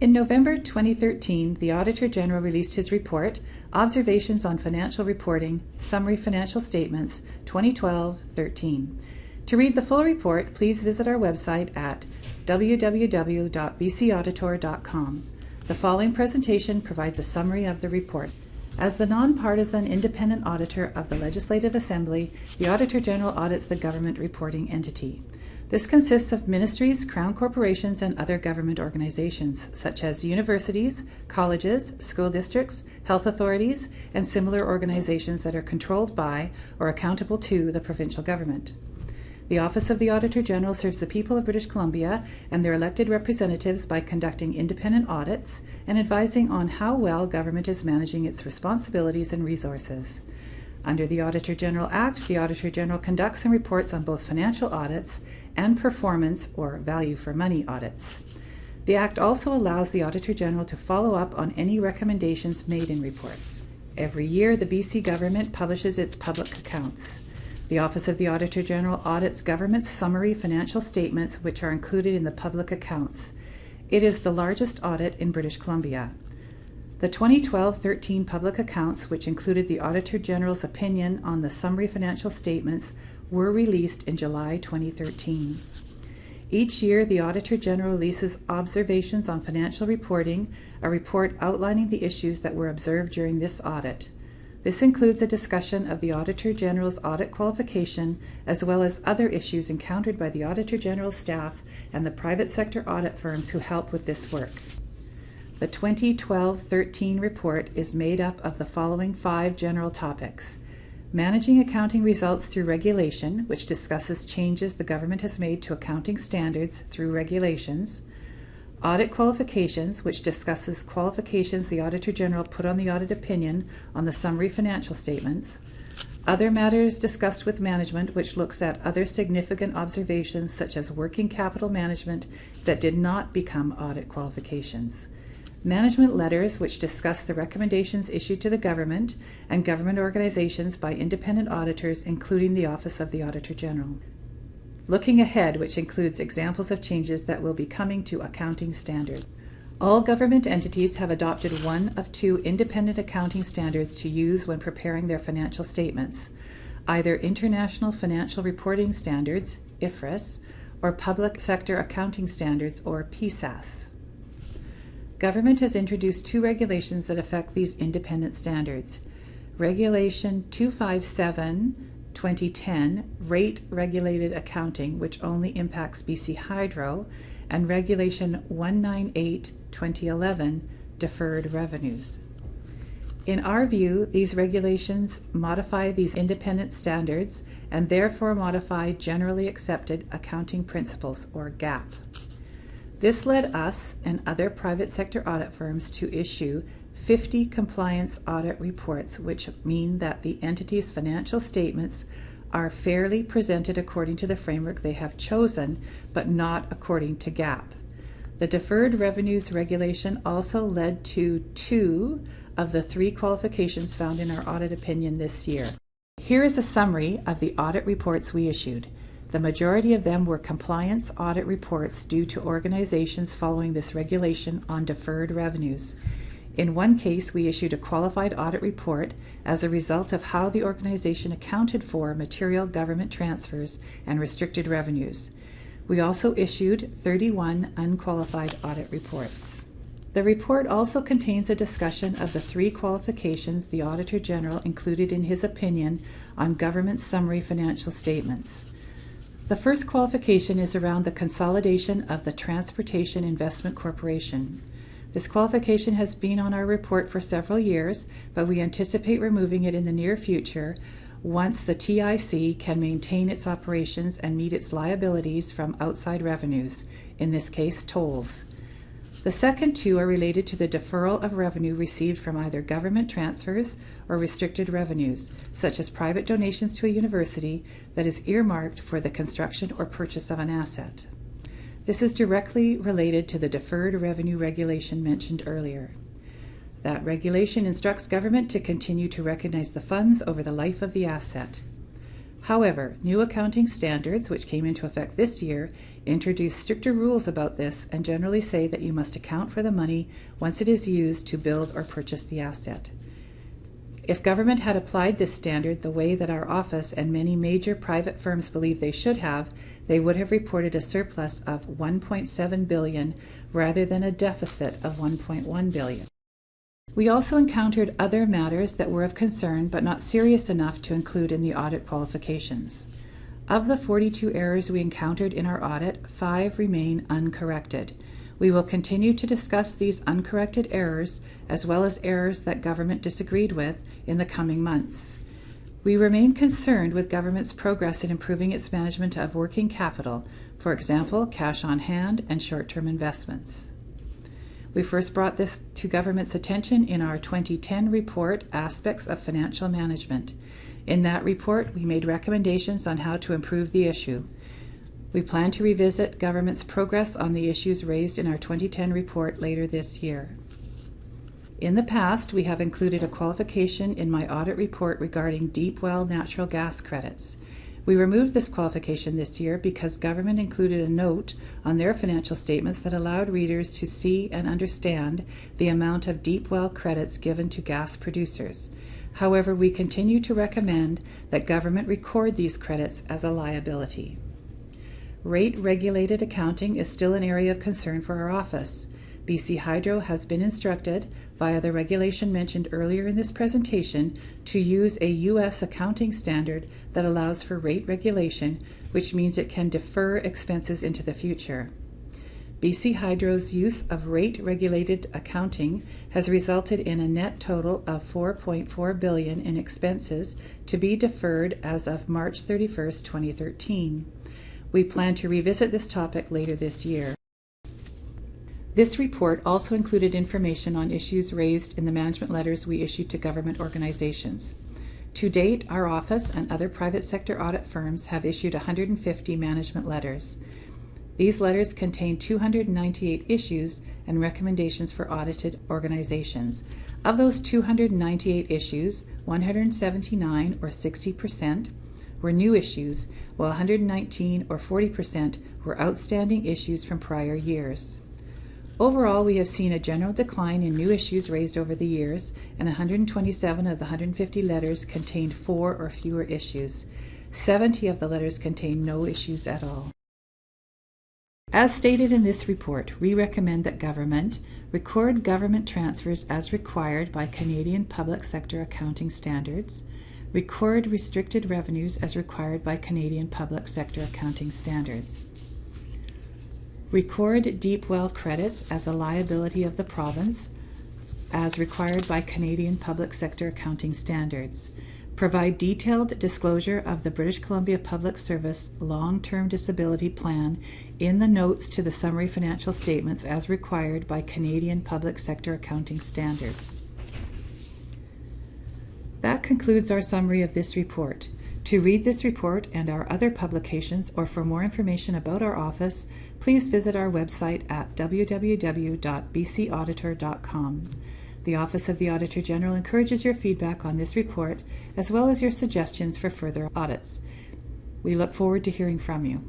In November 2013, the Auditor General released his report, Observations on Financial Reporting, Summary Financial Statements, 2012-13. To read the full report, please visit our website at www.bcauditor.com. The following presentation provides a summary of the report. As the nonpartisan independent auditor of the Legislative Assembly, the Auditor General audits the government reporting entity. This consists of ministries, crown corporations, and other government organizations, such as universities, colleges, school districts, health authorities, and similar organizations that are controlled by or accountable to the provincial government. The Office of the Auditor General serves the people of British Columbia and their elected representatives by conducting independent audits and advising on how well government is managing its responsibilities and resources. Under the Auditor General Act, the Auditor General conducts and reports on both financial audits and performance or value for money audits. The Act also allows the Auditor General to follow up on any recommendations made in reports. Every year, the BC government publishes its public accounts. The Office of the Auditor General audits government's summary financial statements, which are included in the public accounts. It is the largest audit in British Columbia. The 2012-13 public accounts, which included the Auditor General's opinion on the summary financial statements, were released in July 2013. Each year, the Auditor General releases Observations on Financial Reporting, a report outlining the issues that were observed during this audit. This includes a discussion of the Auditor General's audit qualification, as well as other issues encountered by the Auditor General's staff and the private sector audit firms who help with this work. The 2012-13 report is made up of the following 5 general topics: managing accounting results through regulation, which discusses changes the government has made to accounting standards through regulations; audit qualifications, which discusses qualifications the Auditor General put on the audit opinion on the summary financial statements; other matters discussed with management, which looks at other significant observations such as working capital management that did not become audit qualifications; management letters, which discuss the recommendations issued to the government and government organizations by independent auditors, including the Office of the Auditor General; looking ahead, which includes examples of changes that will be coming to accounting standards. All government entities have adopted one of 2 independent accounting standards to use when preparing their financial statements, either International Financial Reporting Standards, IFRS, or Public Sector Accounting Standards, or PSAS. Government has introduced 2 regulations that affect these independent standards. Regulation 257/2010, Rate Regulated Accounting, which only impacts BC Hydro, and Regulation 198/2011, Deferred Revenues. In our view, these regulations modify these independent standards and therefore modify Generally Accepted Accounting Principles, or GAAP. This led us and other private sector audit firms to issue 50 compliance audit reports, which mean that the entity's financial statements are fairly presented according to the framework they have chosen, but not according to GAAP. The Deferred Revenues Regulation also led to 2 of the 3 qualifications found in our audit opinion this year. Here is a summary of the audit reports we issued. The majority of them were compliance audit reports due to organizations following this regulation on deferred revenues. In one case, we issued a qualified audit report as a result of how the organization accounted for material government transfers and restricted revenues. We also issued 31 unqualified audit reports. The report also contains a discussion of the 3 qualifications the Auditor General included in his opinion on government summary financial statements. The first qualification is around the consolidation of the Transportation Investment Corporation. This qualification has been on our report for several years, but we anticipate removing it in the near future once the TIC can maintain its operations and meet its liabilities from outside revenues, in this case tolls. The second 2 are related to the deferral of revenue received from either government transfers or restricted revenues, such as private donations to a university that is earmarked for the construction or purchase of an asset. This is directly related to the Deferred Revenue Regulation mentioned earlier. That regulation instructs government to continue to recognize the funds over the life of the asset. However, new accounting standards, which came into effect this year, introduce stricter rules about this and generally say that you must account for the money once it is used to build or purchase the asset. If government had applied this standard the way that our office and many major private firms believe they should have, they would have reported a surplus of $1.7 billion rather than a deficit of $1.1 billion. We also encountered other matters that were of concern but not serious enough to include in the audit qualifications. Of the 42 errors we encountered in our audit, 5 remain uncorrected. We will continue to discuss these uncorrected errors as well as errors that government disagreed with in the coming months. We remain concerned with government's progress in improving its management of working capital, for example, cash on hand and short-term investments. We first brought this to government's attention in our 2010 report, Aspects of Financial Management. In that report, we made recommendations on how to improve the issue. We plan to revisit government's progress on the issues raised in our 2010 report later this year. In the past, we have included a qualification in my audit report regarding deep well natural gas credits. We removed this qualification this year because government included a note on their financial statements that allowed readers to see and understand the amount of deep well credits given to gas producers. However, we continue to recommend that government record these credits as a liability. Rate-regulated accounting is still an area of concern for our office. BC Hydro has been instructed, via the regulation mentioned earlier in this presentation, to use a U.S. accounting standard that allows for rate regulation, which means it can defer expenses into the future. BC Hydro's use of rate-regulated accounting has resulted in a net total of $4.4 billion in expenses to be deferred as of March 31st, 2013. We plan to revisit this topic later this year. This report also included information on issues raised in the management letters we issued to government organizations. To date, our office and other private sector audit firms have issued 150 management letters. These letters contain 298 issues and recommendations for audited organizations. Of those 298 issues, 179, or 60%, were new issues, while 119, or 40%, were outstanding issues from prior years. Overall, we have seen a general decline in new issues raised over the years, and 127 of the 150 letters contained 4 or fewer issues. 70 of the letters contained no issues at all. As stated in this report, we recommend that government record government transfers as required by Canadian public sector accounting standards, record restricted revenues as required by Canadian public sector accounting standards, record deep well credits as a liability of the province as required by Canadian public sector accounting standards, provide detailed disclosure of the British Columbia Public Service Long-Term Disability Plan in the notes to the summary financial statements as required by Canadian public sector accounting standards. That concludes our summary of this report. To read this report and our other publications, or for more information about our office, please visit our website at www.bcauditor.com. The Office of the Auditor General encourages your feedback on this report, as well as your suggestions for further audits. We look forward to hearing from you.